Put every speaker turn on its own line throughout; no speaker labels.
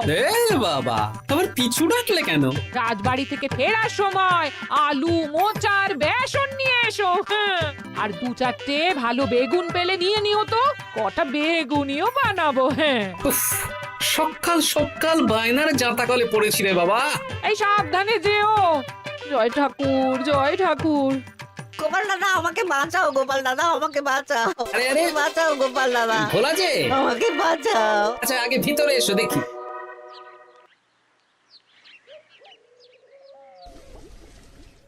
এ বাবা, আবার পিছু ডাকলে কেন?
রাজবাড়ি থেকে ফেরার সময় আলু মোচার বেসন নিয়ে এসো। হ্যাঁ, আর 2-4টে ভালো বেগুন পেলে নিয়ে নিও তো, কটা বেগুনিও বানাবো। হ্যাঁ,
উফ, সকাল সকাল বায়নার জাঁতাকলে পড়েছি রে বাবা।
এই সাবধানে যেও। জয় ঠাকুর, জয় ঠাকুর।
গোপাল দাদা আমাকে বাঁচাও, গোপাল দাদা আমাকে বাঁচাও,
আরে, আরে।
বাঁচাও গোপাল দাদা,
ভোলা যে,
আমাকে বাঁচাও।
আচ্ছা আগে ভিতরে এসো দেখি।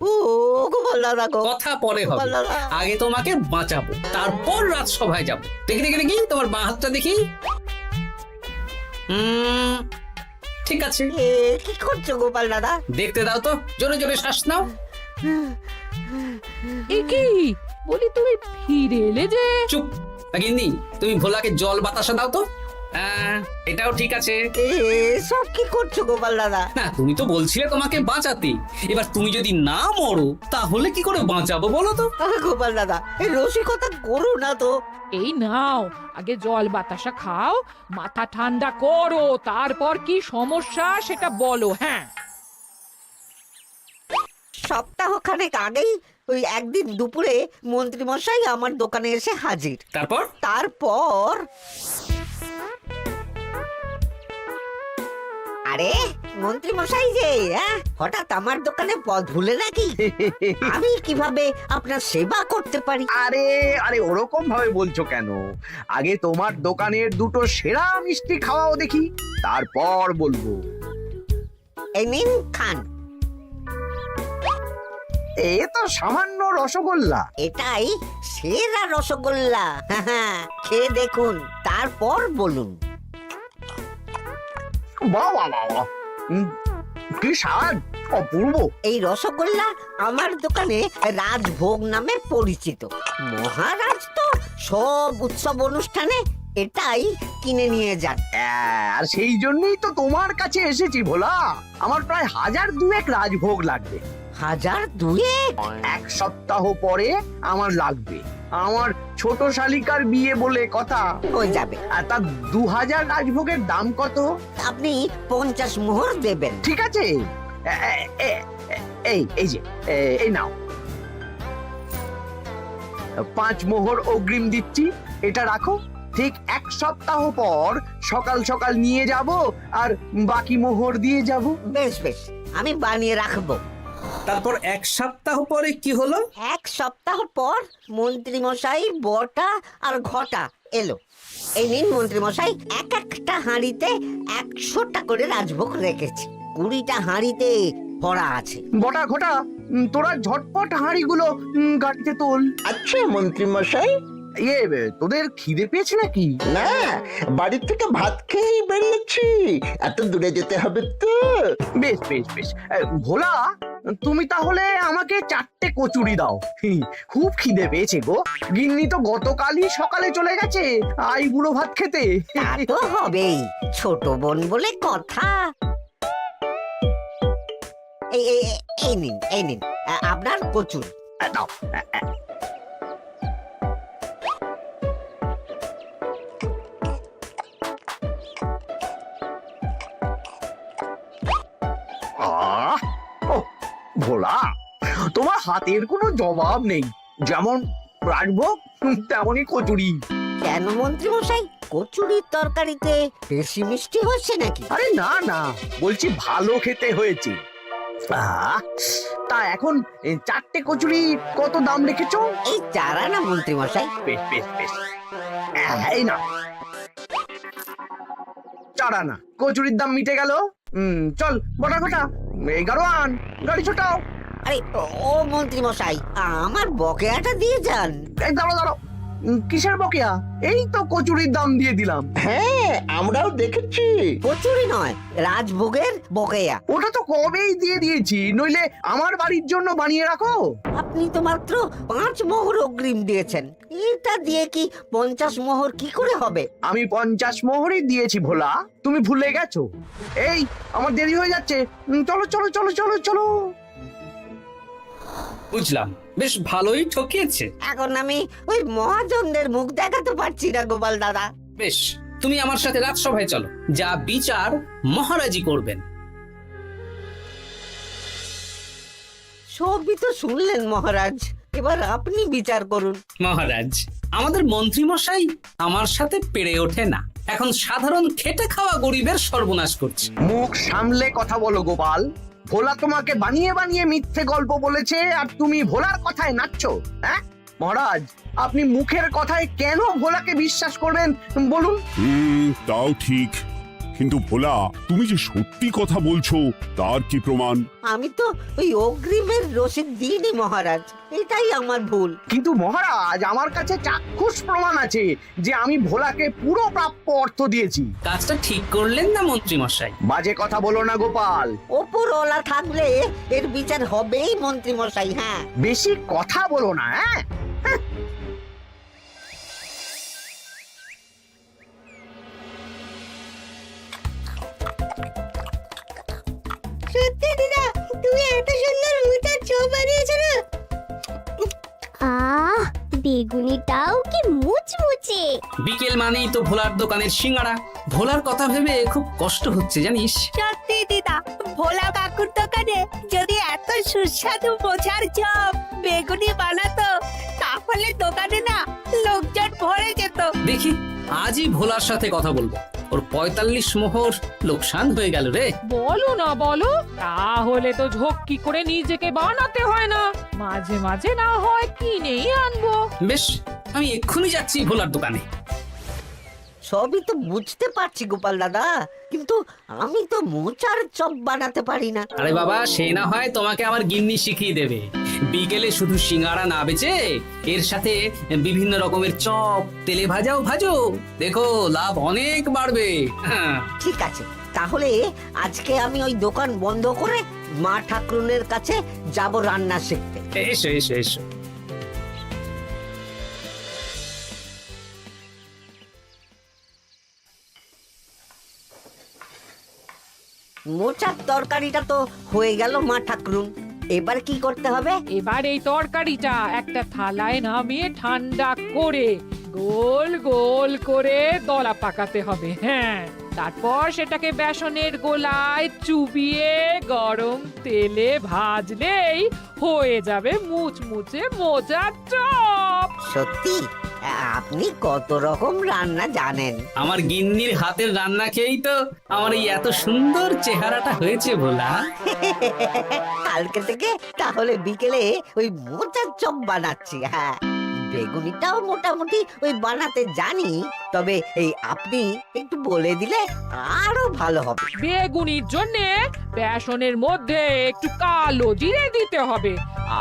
ও গোপাল দাদা গো,
কথা পরে হবে,
গোপাল দাদা।
আগে তোমাকে বাঁচাবো, তারপর রাজসভায় যাবো। দেখি দেখি দেখি তোমার বাঁ হাতটা দেখি। ঠিক আছে,
এ কি করছো গোপাল দাদা?
দেখতে দাও তো, জোরে জোরে শ্বাস নাও।
এ কি বলি, তুমি ফিরে এলে যে?
চুপ গিন্নি, তুমি ভোলাকে জল বাতাসা দাও তো। এটাও ঠিক আছে।
এ সব কি করছো গোপাল দাদা?
না, তুমি তো বলছিলে তোমাকে বাঁচাতে, এবার তুমি যদি না মরো তাহলে কি করে বাঁচাবো বলো তো?
গোপাল দাদা এই রসিকতা করো না তো।
এই নাও, আগে জল বাতাসা খাও, মাথা ঠান্ডা করো, তারপর কি সমস্যা সেটা বলো। হ্যাঁ,
সপ্তাহখানেক আগেই ওই একদিন দুপুরে মন্ত্রী মশাই আমার দোকানে এসে হাজির।
তারপর
তারপর আরে মন্ত্রী মশাই যে হঠাৎ আমার দোকানে পদ ভুলে নাকি? আমি কিভাবে আপনার সেবা করতে পারি?
আরে আরে ওরকম ভাবে বলছো কেন? আগে তোমার দোকানের দুটো সেরা মিষ্টি খাওয়াও দেখি, তারপর বলবো।
এই নিন খান।
এ তো সামান্য রসগোল্লা।
এটাই সেরা রসগোল্লা। খেয়ে দেখুন, তারপর বলুন।
বাহ বাহ বাহ বাহ। কি স্বাদ, অপূর্ব।
এই রসগোল্লা আমার দোকানে রাজভোগ নামে পরিচিত। মহারাজ তো সব উৎসব অনুষ্ঠানে এটাই কিনে নিয়ে যান।
আর সেই জন্যই তো তোমার কাছে এসেছি ভোলা। আমার প্রায় 1002 রাজভোগ লাগবে।
1002?
এক সপ্তাহ পরে আমার লাগবে। আমার ছোট শালিকার বিয়ে বলে কথা।
হয়ে যাবে।
আর তার 2000 রাজভোগের দাম কত?
আপনি 50 মোহর দেবেন।
ঠিক আছে, এই যে এই নাও, 5 মোহর অগ্রিম দিচ্ছি। এটা রাখো, ঠিক এক সপ্তাহ পর সকাল সকাল নিয়ে যাব আর বাকি মোহর দিয়ে যাব।
বেশ বেশ, আমি বানিয়ে রাখবো।
তারপর এক সপ্তাহ পরে কি হলো?
এক সপ্তাহ পর মন্ত্রী মশাই বটা আর ঘটা এলো। এই নিন মন্ত্রী মশাই, এক একটা হাঁড়িতে 100টা করে রাজভোগ রেখেছি। 20টা হাঁড়িতে ভরা আছে।
বটা ঘটা, তোরা ঝটপট হাঁড়িগুলো গাড়িতে তোল।
আচ্ছা মন্ত্রী মশাই।
তোদের খিদে পেয়েছে নাকি?
না, বাড়ি থেকে ভাত খেয়েই বেরিয়েছি, এত দূরে যেতে হবে তো।
বেশ বেশ বেশ। ভোলা, তুমি তাহলে আমাকে 4টে কচুরি দাও। খুব খিদে পেয়েছে গো। গিন্নি তো গতকালই সকালে চলে গেছে বুড়ো ভাত খেতে।
তা তো হবেই, ছোট বোন বলে কথা। এই নিন, এই নিন আপনার কচুরি।
দাও। ভোলা, তোমার হাতের কোনো জবাব নেই। যেমন রাজভোগ তেমনই কচুরি।
কেন মন্ত্রী মশাই, কচুরির তরকারিতে বেশি মিষ্টি হচ্ছে নাকি?
আরে না না, বলছি ভালো খেতে হয়েছে। তা এখন 4টে কচুরি কত দাম রেখেছো?
এই 4 আনা মন্ত্রী মশাই।
বেশ বেশ বেশ, এই না 4 আনা। কচুরির দাম মিটে গেল। চল বটা ঘটা, 11 আন, গাড়ি ছোটাও।
আরে ও মন্ত্রী মশাই, আমার বকেয়াটা দিয়ে যান।
এই দাঁড়াও দাঁড়াও, কিসের বকেয়া? এই তো কচুরির দাম দিয়ে দিলাম।
হ্যাঁ, আমরাও দেখেছি।
কচুরি নয়, রাজভোগের বকেয়া।
ওটা তো কবেই দিয়ে দিয়েছি, নইলে আমার বাড়ির জন্য বানিয়ে রাখো।
আপনি তো মাত্র 5 মোহর অগ্রিম দিয়েছেন, এটা দিয়ে কি 50 মোহর কি করে হবে?
আমি 50 মোহরই দিয়েছি ভোলা, তুমি ভুলে গেছো। এই আমার দেরি হয়ে যাচ্ছে, চলো চলো চলো চলো চলো।
বুঝলাম, বেশ ভালোই ঠকিয়েছে।
এখন আমি ওই মহাজনদের মুখ দেখাতে পারছি না গোপাল দাদা।
বেশ, তুমি আমার সাথে রাজসভায় চলো, যা বিচার মহারাজই করবেন।
সবই তো শুনলেন মহারাজ, এবার আপনি বিচার করুন।
মহারাজ, আমাদের মন্ত্রী মশাই আমার সাথে পেরে ওঠে না, এখন সাধারণ খেটে খাওয়া গরিবের সর্বনাশ করছে।
মুখ সামলে কথা বলো গোপাল। ভোলা তোমাকে বানিয়ে বানিয়ে মিথ্যে গল্প বলেছে আর তুমি ভোলার কথায় নাচছো, হ্যাঁ? মহারাজ, আপনি মুখের কথায় কেন ভোলাকে বিশ্বাস করবেন বলুন?
তাও ঠিক, কিন্তু ভোলা তুমি যে সত্যি কথা বলছো তার কি প্রমাণ?
আমি তো ওই অগ্রিমের রসিদ দিইনি মহারাজ, এটাই আমার ভুল।
কিন্তু মহারাজ, আমার কাছে চাক্ষুষ প্রমাণ আছে যে আমি ভোলাকে পুরো প্রাপ্য অর্থ দিয়েছি।
কাজটা ঠিক করলেন না মন্ত্রী মশাই?
বাজে কথা বলো না গোপাল।
ওপরওয়ালা থাকলে এর বিচার হবেই মন্ত্রী মশাই। হ্যাঁ,
বেশি কথা বলো না, হ্যাঁ?
সত্যি দিদা, তুমি এত সুন্দর মোচার চপ বানিয়েছো না?
আহ, বেগুনিটাও কি মুচমুচে।
বিকেল মানেই তো ভোলার দোকানের সিঙ্গাড়া। ভোলার কথা ভেবে খুব কষ্ট হচ্ছে জানিস।
সত্যি দিদা, ভোলা কাকুর দোকানে যদি এত সুস্বাদু মোচার চপ বেগুনি বানাতো তাহলে দোকানে না লোকজন ভরে যেত।
দেখি আজই ভোলার সাথে কথা বলবো। ওর 45 মোহর লোকসান হয়ে গেল রে।
বলো না বলো, তাহলে তো ঝক্কি করে নিজেকে বানাতে হয় না, মাঝে মাঝে না হয় কিনেই আনবো।
বেশ, আমি এক্ষুনি যাচ্ছি ভোলার দোকানে।
সবই তো বুঝতে পারছি গোপাল দাদা, কিন্তু আমি তো মোচার চপ বানাতে পারি না।
আরে বাবা, সে না হয় তোমাকে আমার গিন্নি শিখিয়ে দেবে। বিকেলে শুধু সিঙ্গাড়া না বেচে এর সাথে বিভিন্ন রকমের চপ, তেলে ভাজাও ভাজো, দেখো লাভ অনেক বাড়বে। হ্যাঁ,
ঠিক আছে, তাহলে আজকে আমি ওই দোকান বন্ধ করে মা ঠাকুরনের কাছে যাব রান্না শিখতে।
এসো এসো এসো।
মোচার তরকারিটা তো হয়ে গেল মা ঠাকুরুন, এবার কি করতে হবে?
এবার এই তরকারিটা একটা থালায় নামিয়ে ঠান্ডা করে গোল গোল করে দলা পাকাতে হবে। হ্যাঁ, তারপর সেটাকে বেসনের গোলায় চুবিয়ে গরম তেলে ভাজলেই হয়ে যাবে মুচমুচে মোচার চপ।
সত্যি আপনি কত রকম রান্না জানেন।
আমার গিন্নির হাতের রান্না খেয়েই তো আমার এই এত সুন্দর চেহারাটা হয়েছে ভোলা।
কালকে থেকে তাহলে বিকেলে ওই মোচার চপ বানাচ্ছি। হ্যাঁ, বেগুনিটাও মোটামুটি ওই বানাতে জানি, তবে এই আপনি একটু বলে দিলে আরো ভালো হবে।
বেগুনির জন্য বেসনের মধ্যে একটু কালো জিরে দিতে হবে,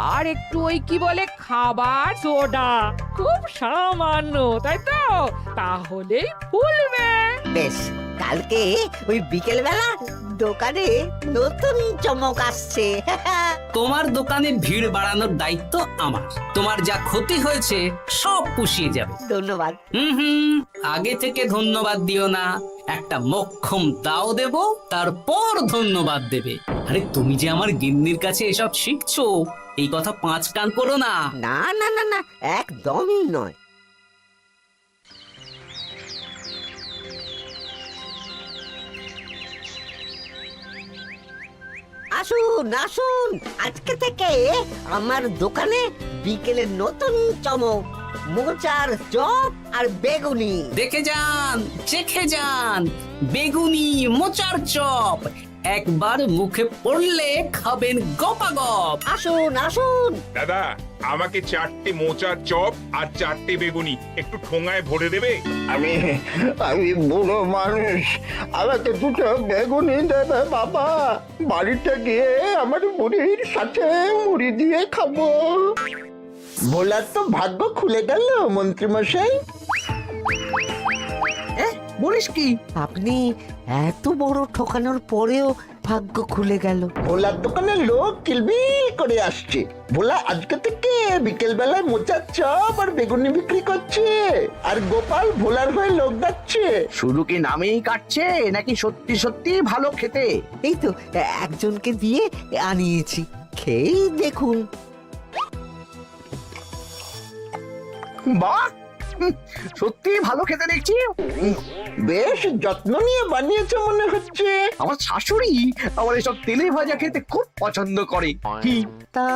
আর একটু ওই কি বলে খাবার সোডা, খুব সামান্য, তাই তো? তাহলেই ফুলবে।
বেশ, কালকে ওই বিকেল বেলা দোকানে নতুন চমক আসছে।
তোমার দোকানে ভিড় বাড়ানোর দায়িত্ব আমার। তোমার যা ক্ষতি হয়েছে সব পুষিয়ে যাবে।
ধন্যবাদ।
হুম, আগে থেকে ধন্যবাদ দিও না, একটা মোক্ষম দাও দেব, তারপর ধন্যবাদ দেবে। আরে তুমি যে আমার গিন্নির কাছে এসব শিখছো, এই কথা 5 কান করো না।
না না না না, একদমই নয়। আসুন আসুন, আজকে থেকে আমার দোকানে বিকেলে নতুন চমক, মোচার চপ আর বেগুনি।
দেখে যান, চেখে যান, বেগুনি মোচার চপ একবার মুখে পড়লে খাবেন গপাগপ।
আসুন আসুন।
দাদা, আমাকে 4টে মোচার চপ আর 4টে বেগুনি একটু ঠোঙায় ভরে দেবে?
আমি আমি বুড়ো মানুষ, আমাকে দুটো বেগুনি দেবে বাবা। বাড়িতে গিয়ে আমার মুড়ির সাথে মুড়ি দিয়ে খাবো। ভোলার তো ভাগ্য খুলে গেল মন্ত্রী মশাই।
বলিস কি?
আপনি এত বড় ঠকানোর পরেও ভাগ্য খুলে গেল।
ভোলার দোকানে লোক কিলবিল করে আসছে। ভোলা আজকে থেকে বিকেল বেলায় মোচার চপ আর বেগুনি বিক্রি করছে, আর গোপাল ভোলার হয়ে লোক ডাকছে।
শুধু কি নামেই কাটছে নাকি সত্যি সত্যি ভালো খেতে?
এই তো একজনকে দিয়ে আনিয়েছি, খেয়েই দেখুন।
বাহ, সত্যি ভালো খেতে দেখছি।
বেশ যত্ন নিয়ে বানিয়েছে মনে হচ্ছে।
আমার শাশুড়ি আমার এসব তেলে ভাজা খেতে খুব পছন্দ করে। কি?
তা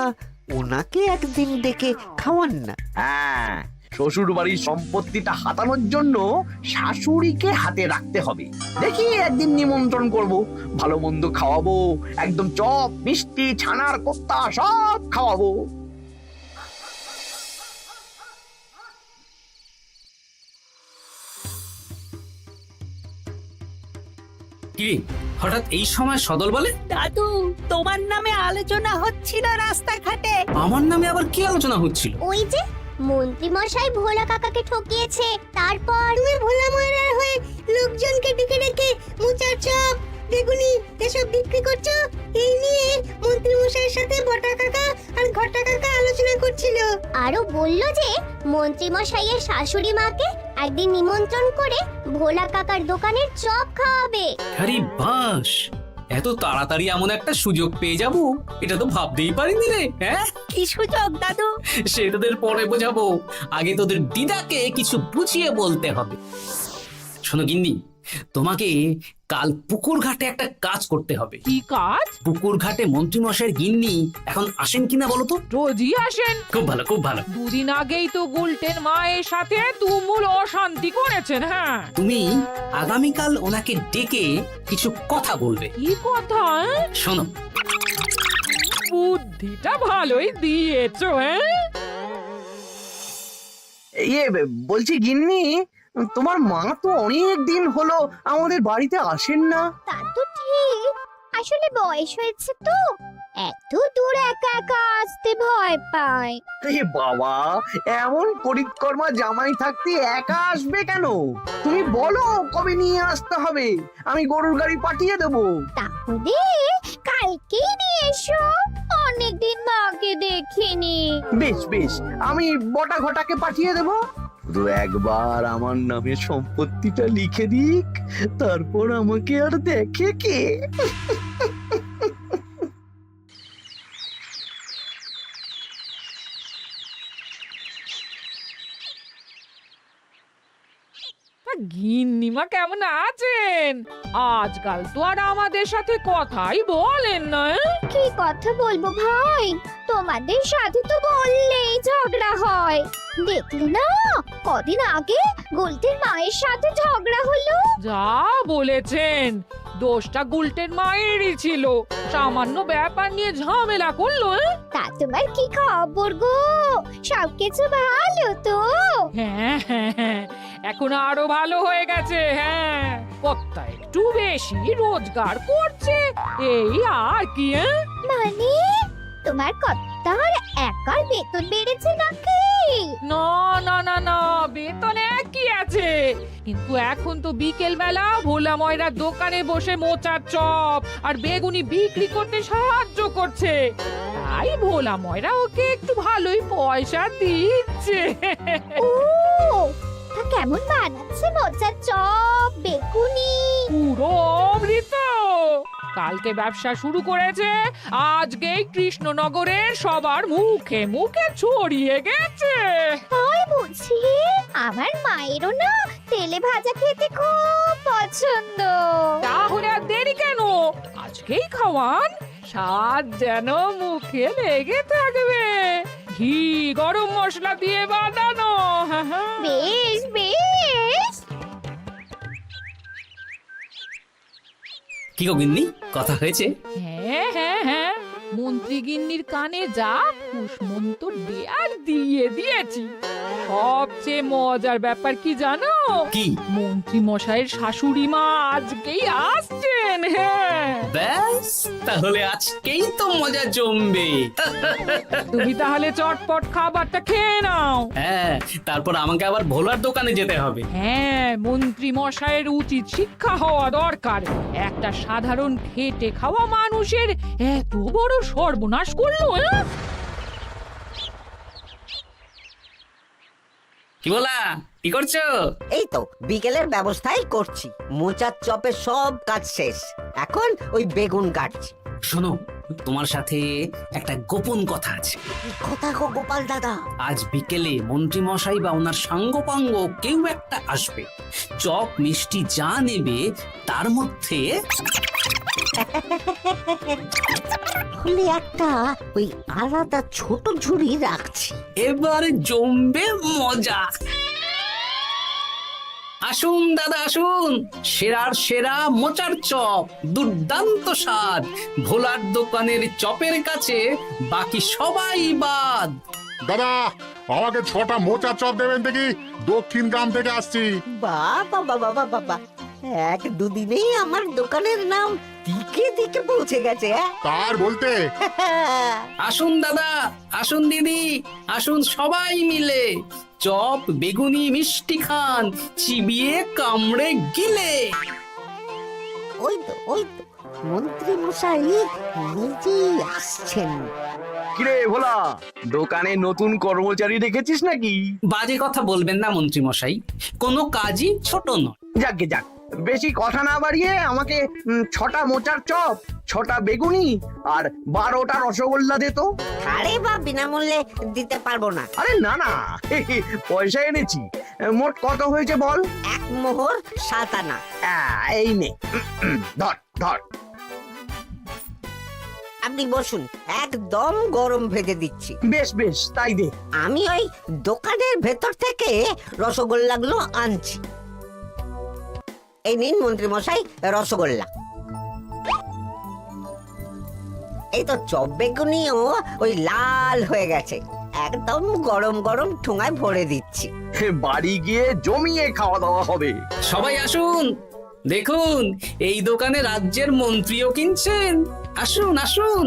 ওনাকে একদিন ডেকে খাওয়ান না।
হ্যাঁ, শ্বশুর বাড়ির সম্পত্তিটা হাতানোর জন্য শাশুড়িকে হাতে রাখতে হবে। দেখি একদিন নিমন্ত্রণ করব, ভালো মন্দ খাওয়াবো, একদম চপ মিষ্টি ছানার কোপ্তা সব খাওয়াবো।
কি হঠাৎ এই সময় সদল বলে?
দাদু, তোমার নামে আলোচনা হচ্ছিল রাস্তাঘাটে।
আমার নামে আবার কি আলোচনা হচ্ছিল?
ওই যে মন্ত্রী মশাই ভোলা কাকাকে ঠকিয়েছে, তারপর তুমি ভোলা ময়রার হয়ে লোকজনকে ডেকে ডেকে মোচার চপ বেগুনি এসব বিক্রি করছো, এই নিয়ে মন্ত্রী মশাইয়ের সাথে বটা কাকা আর ঘটা কাকা আলোচনা করছিল। আরো বলল যে মন্ত্রী মশাইয়ের শাশুড়ি মাকে একদিন নিমন্ত্রণ করে ভোলা কাকার দোকানের চপ খাওয়াবে।
আরে বাস, এত তাড়াতাড়ি এমন একটা সুযোগ পেয়ে যাব এটা তো ভাবতেই পারিনি রে। হ্যাঁ,
কি সুযোগ দাদু?
সে তোদের পরে বোঝাবো, আগে তোদের দিদাকে কিছু বুঝিয়ে বলতে হবে। শোনো গিন্নি, তোমাকে কাল পুকুর ঘাটে একটা কাজ করতে হবে।
কি কাজ?
পুকুর ঘাটে মন্ত্রী মশাইয়ের গিন্নি এখন আসেন কিনা বলো তো?
রোজই আসেন।
খুব ভালো, খুব ভালো।
দুদিন আগেই তো গুলটেন মায়ের সাথে তুমুল অশান্তি করেছেন। হ্যাঁ,
তুমি আগামীকাল ওনাকে ডেকে কিছু কথা বলবে।
কি কথা?
শোনো,
বুদ্ধিটা ভালোই দিয়েছো। হ্যাঁ,
ইয়ে বলছি গিন্নি, তোমার মা তো অনেক দিন হলো আমাদের বাড়িতে আসেন না।
তা তো ঠিক, আসলে বয়স হয়েছে তো, এত দূর একা একা আসতে ভয় পায়।
এ বাবা, এমন করিতকর্মা জামাই থাকতে একা আসবে কেন? তুমি বলো কবে নিয়ে আসতে হবে, আমি গরুর গাড়ি পাঠিয়ে দেবো।
তাহলে কালকেই নিয়ে এসো, অনেকদিন মাকে দেখিনি।
বেশ বেশ, আমি বটা ঘটাকে পাঠিয়ে দেবো। শুধু একবার আমার নামে সম্পত্তিটা লিখে দিক, তারপর আমাকে আর দেখে কে।
গিন্নিমা কেমন আছেন? আজকাল তো আর আমাদের সাথে কথাই বলেন না।
কি কথা বলবো ভাই, তোমাদের সাথে তো বললেই ঝগড়া হয়। দেখলে না, কদিন আগে গোলতের মায়ের সাথে ঝগড়া হলো।
যা বলেছেন, দোষটা গুলটেন মায়েরই ছিল, সামান্য ব্যাপার নিয়ে ঝামেলা করলো।
তা তোমার কি খবর গো, সবকিছু ভালো তো?
হ্যাঁ হ্যাঁ হ্যাঁ, এখন আরো ভালো হয়ে গেছে। হ্যাঁ, কর্তা একটু বেশি রোজগার করছে, এই আর কি।
মানে তোমার কর্তার একার বেতন বেড়েছে নাকি?
না না না না, বেতনে কি আছে, কিন্তু এখন তো বিকেল বেলা ভোলা ময়রার দোকানে বসে মোচার চপ আর বেগুনি বিক্রি করতে সাহায্য করছে, তাই ভোলা ময়রা ওকে একটু ভালোই পয়সা দিচ্ছে।
ও, তা কেমন বানাচ্ছে মোচার চপ বেগুনি?
পুরো অমৃত। কালকে ব্যবসা শুরু করেছে, আজকেই কৃষ্ণনগরের সবার মুখে মুখে ছড়িয়ে গেছে।
তাই বুঝি? আমার মায়েরও না তেলে ভাজা খেতে খুব পছন্দ।
তাহলে আর দেরি কেন, আজকেই খাওয়ান, স্বাদ যেন মুখে লেগে থাকবে। ঘি গরম মশলা দিয়ে বানানো।
বেশ বেশ।
কি গো গিন্নি, কথা হয়েছে?
হ্যাঁ হ্যাঁ হ্যাঁ, মন্ত্রী গিন্নির কানে যা ফুসমন্ত দেয়ার দিয়ে দিয়েছি। সবচেয়ে মজার ব্যাপার কি জানো?
কি?
মন্ত্রী মশাইয়ের শাশুড়ি মা আজকেই আসছেন। হ্যাঁ,
ব্যাস, তাহলে আজকেই তো মজা জমবে।
তুমি তাহলে চটপট খাবারটা খেয়ে নাও।
হ্যাঁ, তারপর আমাকে আবার ভোলার দোকানে যেতে হবে।
হ্যাঁ, মন্ত্রী মশাইয়ের উচিত শিক্ষা হওয়া দরকার। একটা সাধারণ খেটে খাওয়া মানুষের এত বড় সর্বনাশ করলো।
কি বলা, কি করছো?
এই তো বিকেলের ব্যবস্থাই করছি, মোচার চপের সব কাজ শেষ, এখন ওই বেগুন কাটছি।
শোনো, তোমার সাথে একটা গোপন কথা আছে।
কি কথা গো গোপাল দাদা?
আজ বিকেলে মন্ত্রী মশাই বা ওনার সাঙ্গপাঙ্গ কেউ একটা আসবে, চপ মিষ্টি যা নেবে তার মধ্যে
হলে একটা ওই আলাদা ছোট ঝুড়ি রাখছি।
এবার জমবে মজা। আসুন দাদা আসুন, সেরার সেরা মোচার চপ, দুর্দান্ত স্বাদ। ভোলার দোকানের চপের কাছে বাকি সবাই বাদ।
দাদা আমাকে 6টা মোচা চপ দেবেন দেখি, দক্ষিণ গ্রাম থেকে আসছি।
বাবা বাবা বাবা বাবা, এক দুদিনেই আমার দোকানের নাম দিকে দিকে পৌঁছে গেছে।
তার বলতে
আসুন দাদা আসুন দিদি, আসুন সবাই মিলে চপ বেগুনি মিষ্টি খান, চিবিয়ে কামড়ে গিলে।
ওই তো মন্ত্রী মশাই নিজেই আসছেন।
কিরে ভোলা, দোকানে নতুন কর্মচারী রেখেছিস নাকি?
বাজে কথা বলবেন না মন্ত্রী মশাই, কোনো কাজই ছোট নয়।
যাক যাক, বেশি কথা না বাড়িয়ে আমাকে 6টা মোচার চপ, 6টা বেগুনি আর 12টা রসগোল্লা দে তো।
আরে বা বিনামূল্যে দিতে পারবো না।
আরে না না, পয়সা এনেছি। মোট কত হয়েছে বল?
1 মোহর 7 আনা।
এই নে, ধর ধর।
আপনি বসুন, একদম গরম ভেজে দিচ্ছি।
বেশ বেশ, তাই দে।
আমি ওই দোকানের ভেতর থেকে রসগোল্লাগুলো আনছি। এই নিন মন্ত্রী মশাই রসগোল্লা। এই তো চপ বেগুনিও ওই লাল হয়ে গেছে, একদম গরম গরম ঠোঙায় ভরে দিচ্ছি।
বাড়ি গিয়ে জমিয়ে খাওয়া দাওয়া হবে।
সবাই আসুন, দেখুন এই দোকানে রাজ্যের মন্ত্রীও কিনছেন। আসুন আসুন।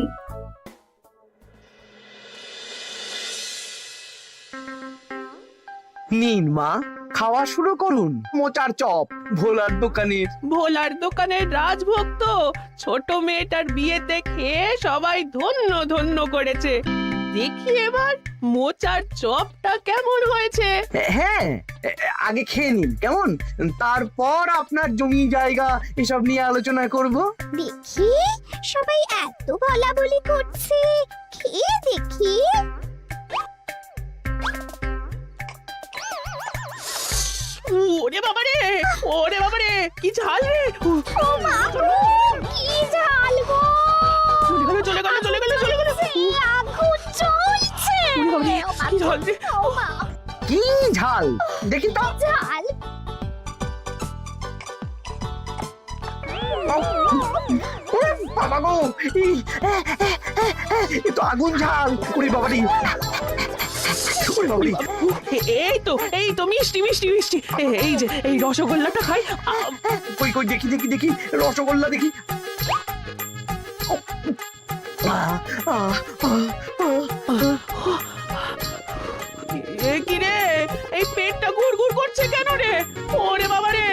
নিন মা, খাওয়া শুরু করুন মোচার চপ ভোলার দোকানের।
ভোলার দোকানের রাজভক্ত ছোট মেয়েটার বিয়েতে খেয়ে সবাই ধন্য ধন্য করেছে। দেখি এবার মোচার চপটা কেমন হয়েছে।
হ্যাঁ, আগে খেয়ে নিন কেমন, তারপর আপনার জমি জায়গা এসব নিয়ে আলোচনা করব।
দেখি সবাই এত বলাবলি করছে, খেয়ে দেখি।
ওরে বাবারে, ওরে বাবারে, কি ঝাল রে!
ও মা গো, কি ঝাল গো!
চলে গেল চলে গেল চলে গেল চলে গেল!
সেই আগুন জ্বলছে।
ওরে বাবারে, কি ঝাল রে!
ও মা,
কি ঝাল দেখি তো।
ঝাল!
ওরে বাবা গো, এ তো আগুন ঝাল। ওরে বাবারি, ওরে বাবারি।
এই তো মিষ্টি মিষ্টি মিষ্টি। এই যে এই রসগোল্লাটা খাই।
কই কই দেখি দেখি দেখি, রসগোল্লা দেখি।
কি রে, এই পেটটা গুড়গুড় করছে কেন রে? ওরে বাবা রে,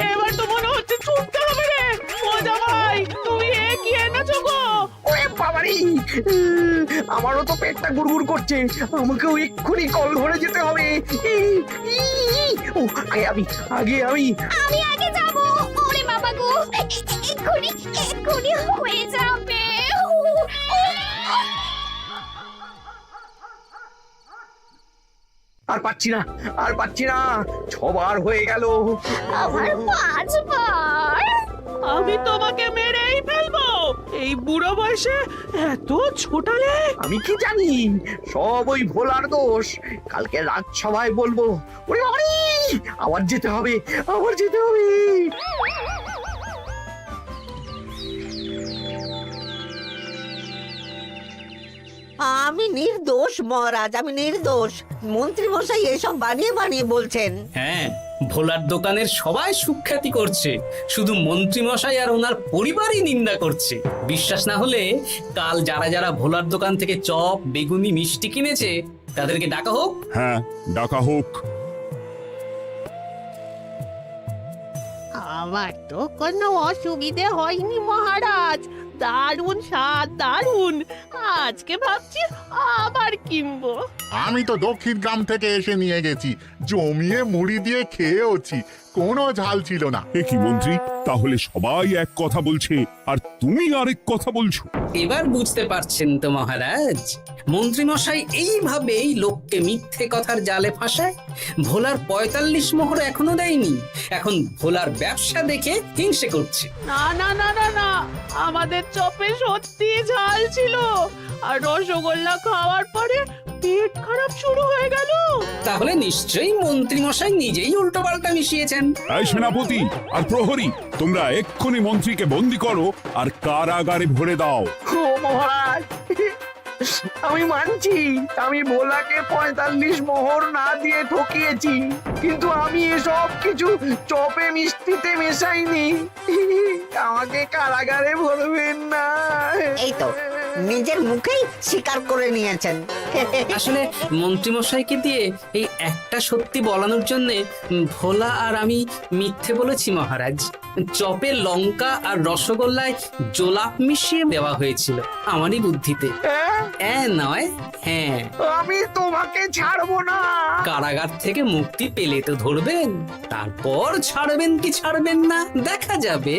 এবার তো মনে হচ্ছে ছুটতে হবে রে। ও জামাই, তুমি এ কি এনেছো গো?
ওরে বাবারি, আমারও তো পেটটা গুড়গুড় করছে, আমাকেও এক্ষুনি কল ধরে যেতে হবে। ও আগে আমি
আমি আগে যাব। ওরে বাবা গো, এক্ষুনি হয়ে যাবে।
আর পাচ্ছি না, আর পাচ্ছি না, 6 বার হয়ে গেল।
আমার 5 বার।
আমি তোমাকে মেরেই ফেলবো। এই বুড়ো বয়সে এত ছোটালে।
আমি কি জানি, সব ওই ভোলার দোষ। কালকে রাজসভায় বলবো। ওরে বাবারি, আবার যেতে হবে, আবার যেতে হবে।
আমি নির্দোষ মহারাজ, আমি নির্দোষ। মন্ত্রী মশাই এসব বানিয়ে বানিয়ে বলছেন।
হ্যাঁ, ভোলার দোকানের সবাই সুখ্যাতি করছে, শুধু মন্ত্রী মশাই আর ওনার পরিবারই নিন্দা করছে। বিশ্বাস না হলে কাল যারা যারা ভোলার দোকান থেকে চপ বেগুনি মিষ্টি কিনেছে তাদেরকে ডাকা হোক।
হ্যাঁ, ডাকা হোক।
আমার তো কোনো অসুবিধে হয়নি মহারাজ। দারুণ স্বাদ, দারুণ। আজকে ভাবছি আবার কিনবো।
আমি তো দক্ষিণ গ্রাম থেকে এসে নিয়ে গেছি, জমিয়ে মুড়ি দিয়ে খেয়েওছি, কোনো ঝাল ছিল না।
এ কি মন্ত্রী, তাহলে সবাই এক কথা বলছে আর তুমি আরেক কথা বলছো।
এবার বুঝতে পারছেন তো মহারাজ, মন্ত্রীমশাই এইভাবেই লোককে মিথ্যে কথার জালে ফাঁসায়। ভোলার ৪৫ মোহর এখনো দেয়নি, এখন ভোলার ব্যবসা দেখে হিংসে করছে।
না না না না না, আমাদের চপে সত্যি ঝাল ছিল, আর রসগোল্লা খাওয়ার পরে পেট খারাপ শুরু হয়ে গেল।
তাহলে নিশ্চয়ই মন্ত্রীমশাই নিজেই উল্টোপাল্টা মিশিয়েছেন।
এই সেনাপতি আর প্রহরী, তোমরা এক্ষুনি মন্ত্রীকে বন্দি করো আর কারাগারে ভরে দাও।
ও মহারাজ, আমি মানছি আমি ভোলাকে ৪৫ মোহর না দিয়ে ঠকিয়েছি, কিন্তু আমি এসব কিছু চপে মিষ্টিতে মেশাইনি। আমাকে কারাগারে ভরবেন না।
এই তো নিজের মুখেই স্বীকার করে নিয়েছেন।
আসলে মন্ত্রীমশাইকে দিয়ে এই একটা সত্যি বলানোর জন্য ভোলা আর আমি মিথ্যে বলেছি মহারাজ। চপে লঙ্কা আর রসগোল্লায় জোলাপ মিশিয়ে দেওয়া হয়েছিল আমারই বুদ্ধিতে। নয়, হ্যাঁ।
আমি তোমাকে ছাড়বো না।
কারাগার থেকে মুক্তি পেলে তো ধরবেন, তারপর ছাড়বেন কি ছাড়বেন না দেখা যাবে।